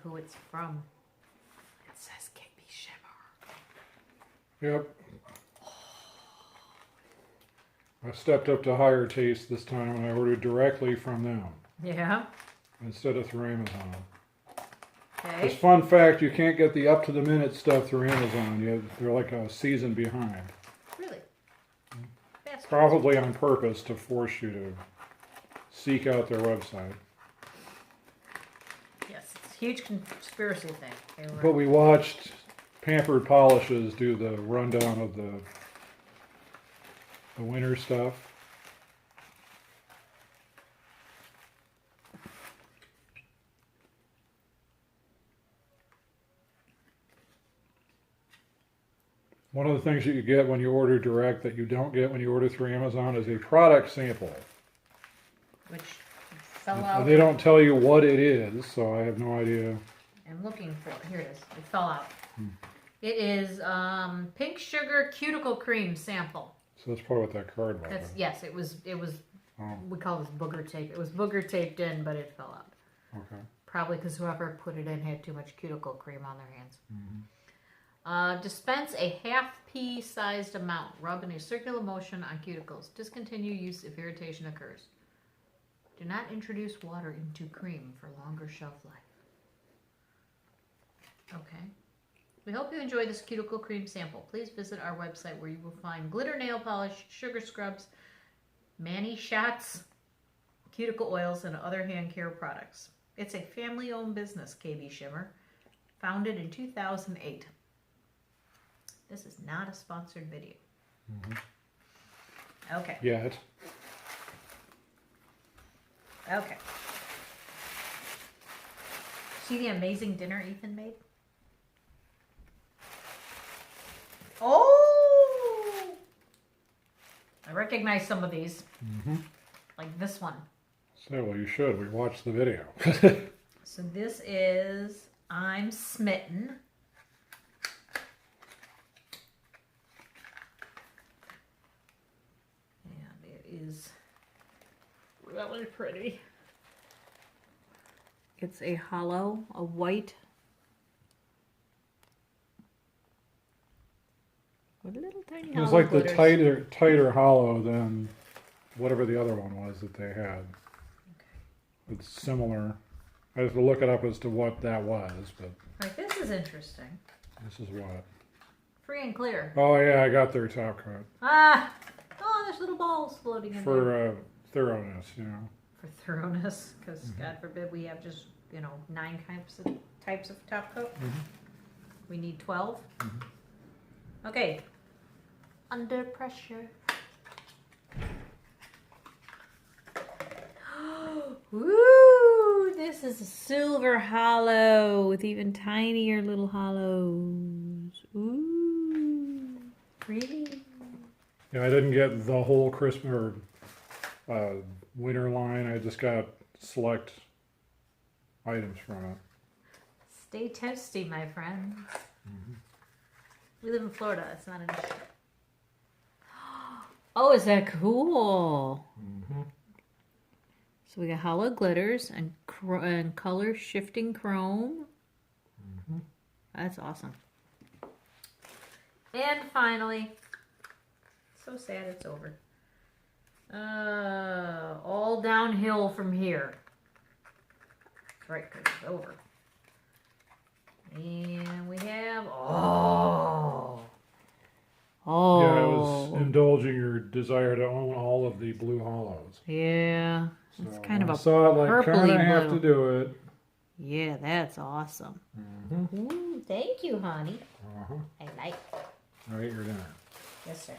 who it's from. It says KB Shimmer. Yep. I stepped up to higher taste this time and I ordered directly from them. Yeah. Instead of through Amazon. Okay. Just fun fact, you can't get the up-to-the-minute stuff through Amazon. They're like a season behind. Really? Fast. Probably on purpose to force you to seek out their website. Yes, it's a huge conspiracy thing. But we watched Pampered Polishes do the rundown of the winter stuff. One of the things that you get when you order direct that you don't get when you order through Amazon is a product sample. Which fell out. They don't tell you what it is, so I have no idea. I'm looking for it. Here it is. It fell out. It is pink sugar cuticle cream sample. So that's probably what that card was. Yes, it was. We call this booger tape. It was booger taped in, but it fell out. Okay. Probably because whoever put it in had too much cuticle cream on their hands. Dispense a half pea sized amount. Rub in a circular motion on cuticles. Discontinue use if irritation occurs. Do not introduce water into cream for longer shelf life. Okay. We hope you enjoy this cuticle cream sample. Please visit our website where you will find glitter nail polish, sugar scrubs, mani shots, cuticle oils, and other hand care products. It's a family-owned business, KB Shimmer, founded in 2008. This is not a sponsored video. Okay. Yet. Okay. See the amazing dinner Ethan made? Oh! I recognize some of these. Like this one. So, well, you should. We watched the video. So this is I'm Smitten. And it is really pretty. It's a hollow, a white. With a little tiny hollow. It was like the glitters. tighter hollow than whatever the other one was that they had. Okay. It's similar. I have to look it up as to what that was, but Right, this is interesting. this is what. Free and clear. Oh yeah, I got their top coat. Ah! Oh, there's little balls floating in there. For thoroughness, you know. For thoroughness, because God forbid we have just, 9 types of top coat. We need 12. Okay. Under pressure. Woo! This is a silver hollow with even tinier little hollows. Ooh. Pretty. Yeah, I didn't get the whole Christmas or winter line. I just got select items from it. Stay toasty, my friends. We live in Florida. It's not an issue. Oh, is that cool? So we got hollow glitters and color shifting chrome. That's awesome. And finally, so sad it's over. All downhill from here. That's right, because it's over. And we have, Yeah, I was indulging your desire to own all of the blue hollows. Yeah, it's So kind of I a saw it like purpley kind of have blue. to do it. Yeah, that's awesome. Ooh, thank you, honey. I like it. All right, you're done. Yes, sir.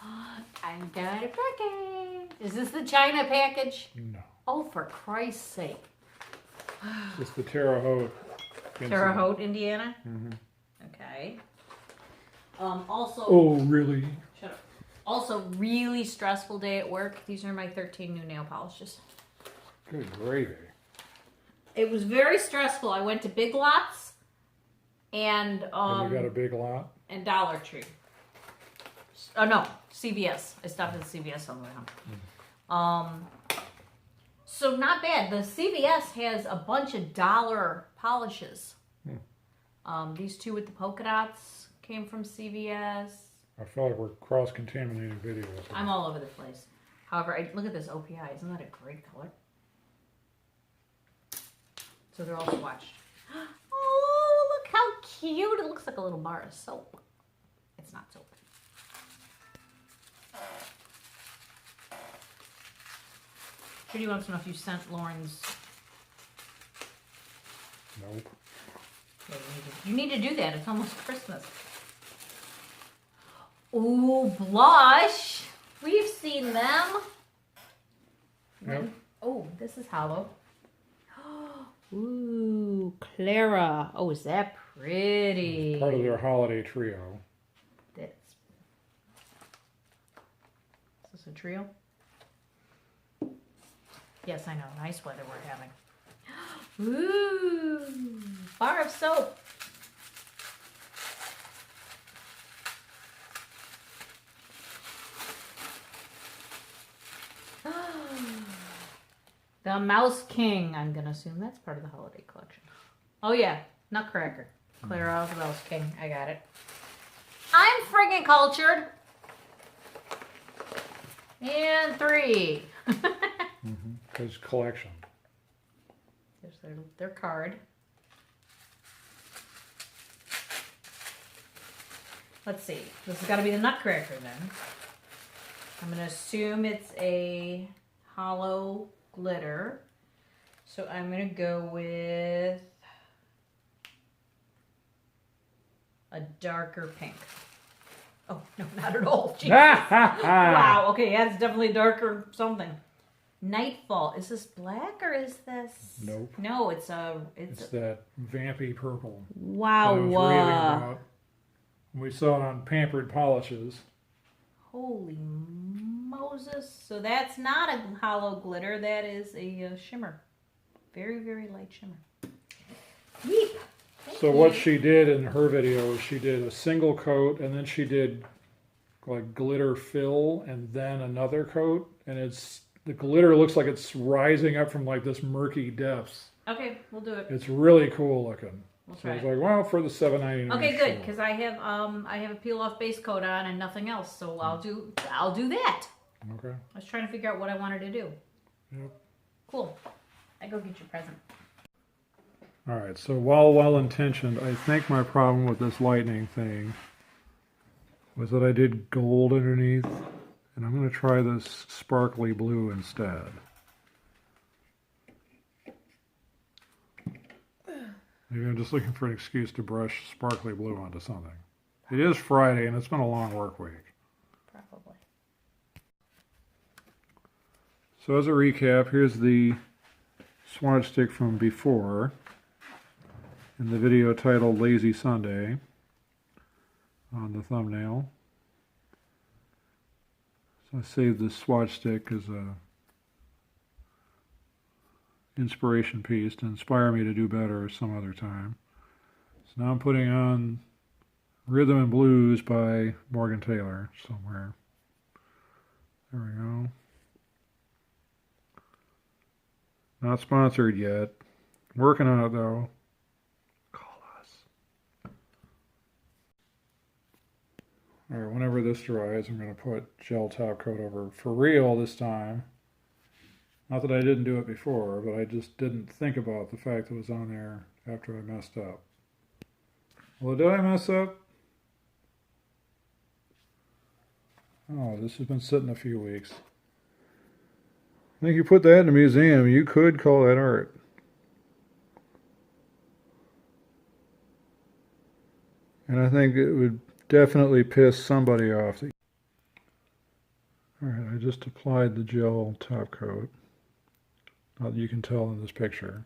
I got a package. Is this the China package? No, Oh, for Christ's sake. it's the Terre Haute. Terre Haute, Indiana? Okay. Also, Oh, really? shut up. Also, really stressful day at work. These are my 13 new nail polishes. Good gravy. It was very stressful. I went to Big Lots and And you got a big lot? and Dollar Tree. Oh no, CVS. I stopped at CVS on the way home. So not bad. The CVS has a bunch of dollar polishes. These two with the polka dots came from CVS. I feel like we're cross-contaminating videos. I'm all over the place. However, look at this OPI. Isn't that a great color? So they're all swatched. Oh, look how cute. It looks like a little bar of soap. It's not soap. Judy wants to know if you sent Lauren's. Nope. Yeah, you need to do that. It's almost Christmas. Ooh, Blush. We've seen them. Yep. Oh, this is hollow. Ooh, Clara. Oh, is that pretty? It's part of their holiday trio. Is this a trio? Yes, I know. Nice weather we're having. Ooh, bar of soap. The Mouse King. I'm going to assume that's part of the holiday collection. Oh, yeah. Nutcracker. Clara, the Mouse King. I got it. I'm friggin' cultured. And 3. His collection. There's their card. Let's see. This has got to be the Nutcracker then. I'm going to assume it's a hollow glitter. So I'm going to go with a darker pink. Oh, no, not at all. Jesus. Wow. Okay, yeah, it's definitely darker something. Nightfall. Is this black or is this? Nope. No, it's that vampy purple. Wow. That I was raving about. We saw it on Pampered Polishes. Holy Moses. So that's not a hollow glitter. That is a shimmer. Very, very light shimmer. Yeep. So what she did in her video is she did a single coat and then she did like glitter fill and then another coat. And the glitter looks like it's rising up from like this murky depths. Okay, we'll do it. It's really cool looking. We'll So try I was it. like, well, for the $7.99. Okay, good, because I have a peel off base coat on and nothing else, so I'll do that. Okay. I was trying to figure out what I wanted to do. Yep. Cool. I go get your present. All right. So while well-intentioned, I think my problem with this lightning thing was that I did gold underneath, and I'm going to try this sparkly blue instead. Maybe I'm just looking for an excuse to brush sparkly blue onto something. It is Friday, and it's been a long work week. Probably. So as a recap, here's the swatch stick from before in the video titled Lazy Sunday on the thumbnail. So I saved this swatch stick as a inspiration piece to inspire me to do better some other time. So now I'm putting on Rhythm and Blues by Morgan Taylor somewhere. There we go. Not sponsored yet. Working on it though. Call us. Alright, whenever this dries, I'm going to put gel top coat over for real this time. Not that I didn't do it before, but I just didn't think about the fact that it was on there after I messed up. Well, did I mess up? Oh, this has been sitting a few weeks. I think you put that in a museum, you could call that art. And I think it would definitely piss somebody off. Alright, I just applied the gel top coat. Not that you can tell in this picture.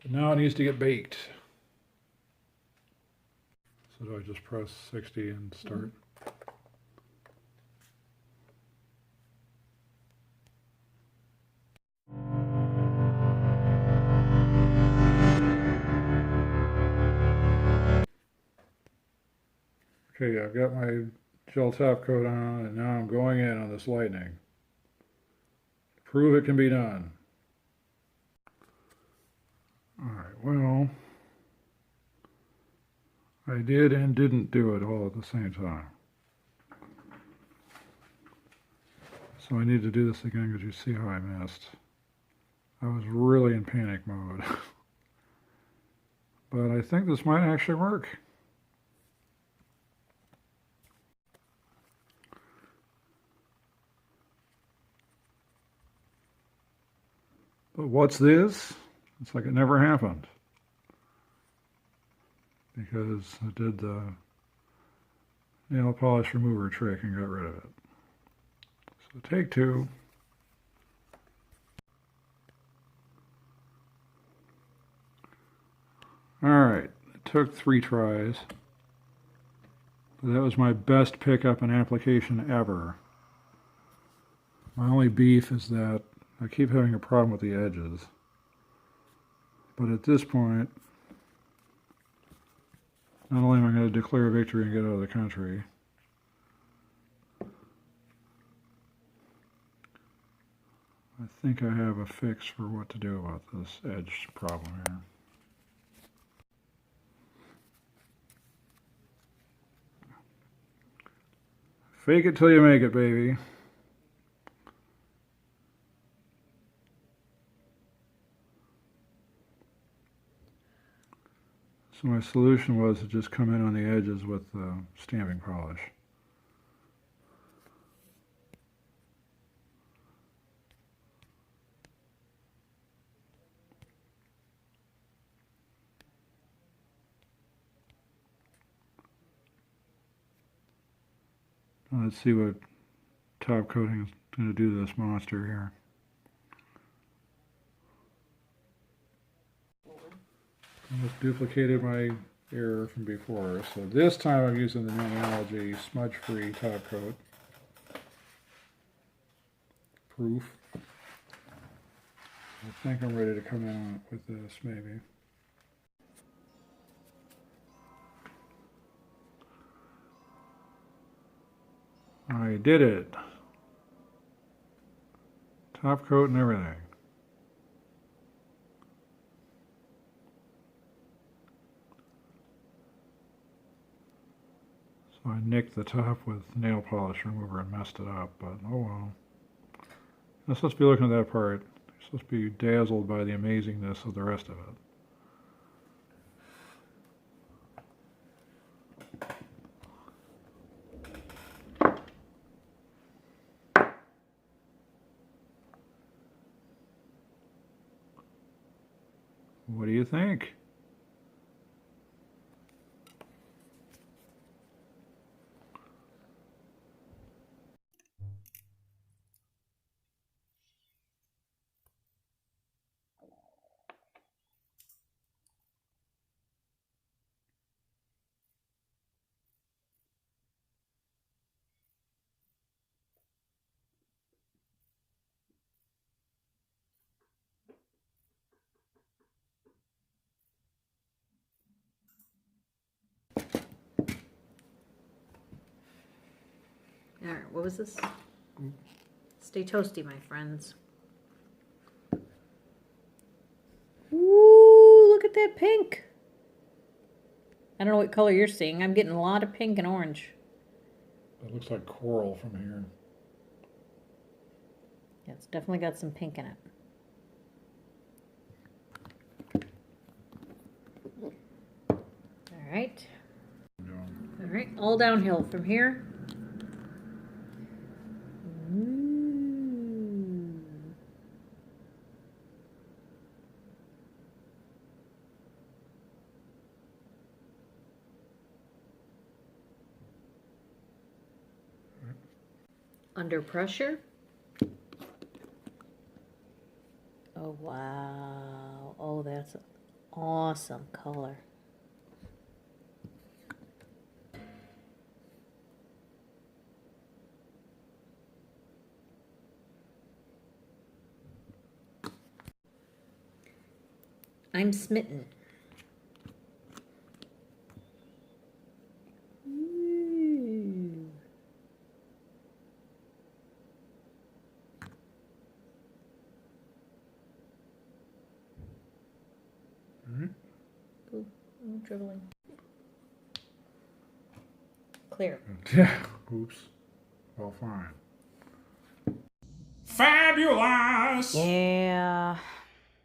But now it needs to get baked. So do I just press 60 and start? Okay, I've got my gel top coat on and now I'm going in on this lightning. Prove it can be done. Alright, well, I did and didn't do it all at the same time. So I need to do this again because you see how I missed. I was really in panic mode. But I think this might actually work. But what's this? It's like it never happened. Because I did the nail polish remover trick and got rid of it. So take two. Alright, it took 3 tries. But that was my best pickup and application ever. My only beef is that I keep having a problem with the edges. But at this point, not only am I going to declare victory and get out of the country, I think I have a fix for what to do about this edge problem here. Fake it till you make it, baby. So my solution was to just come in on the edges with stamping polish. Now let's see what top coating is going to do to this monster here. I just duplicated my error from before. So this time I'm using the Nanoology smudge-free top coat. Proof. I think I'm ready to come in on it with this, maybe. I did it. Top coat and everything. So I nicked the top with nail polish remover and messed it up, but oh well. You're supposed to be looking at that part. You're supposed to be dazzled by the amazingness of the rest of it. What do you think? All right, what was this? Stay toasty, my friends. Ooh, look at that pink. I don't know what color you're seeing. I'm getting a lot of pink and orange. It looks like coral from here. Yeah, it's definitely got some pink in it. All right. All right, all downhill from here. Under pressure. Oh, wow. Oh, that's an awesome color. I'm smitten. Ooh. I'm dribbling. Clear. Yeah. Oops. Well, fine. Fabulous! Yeah.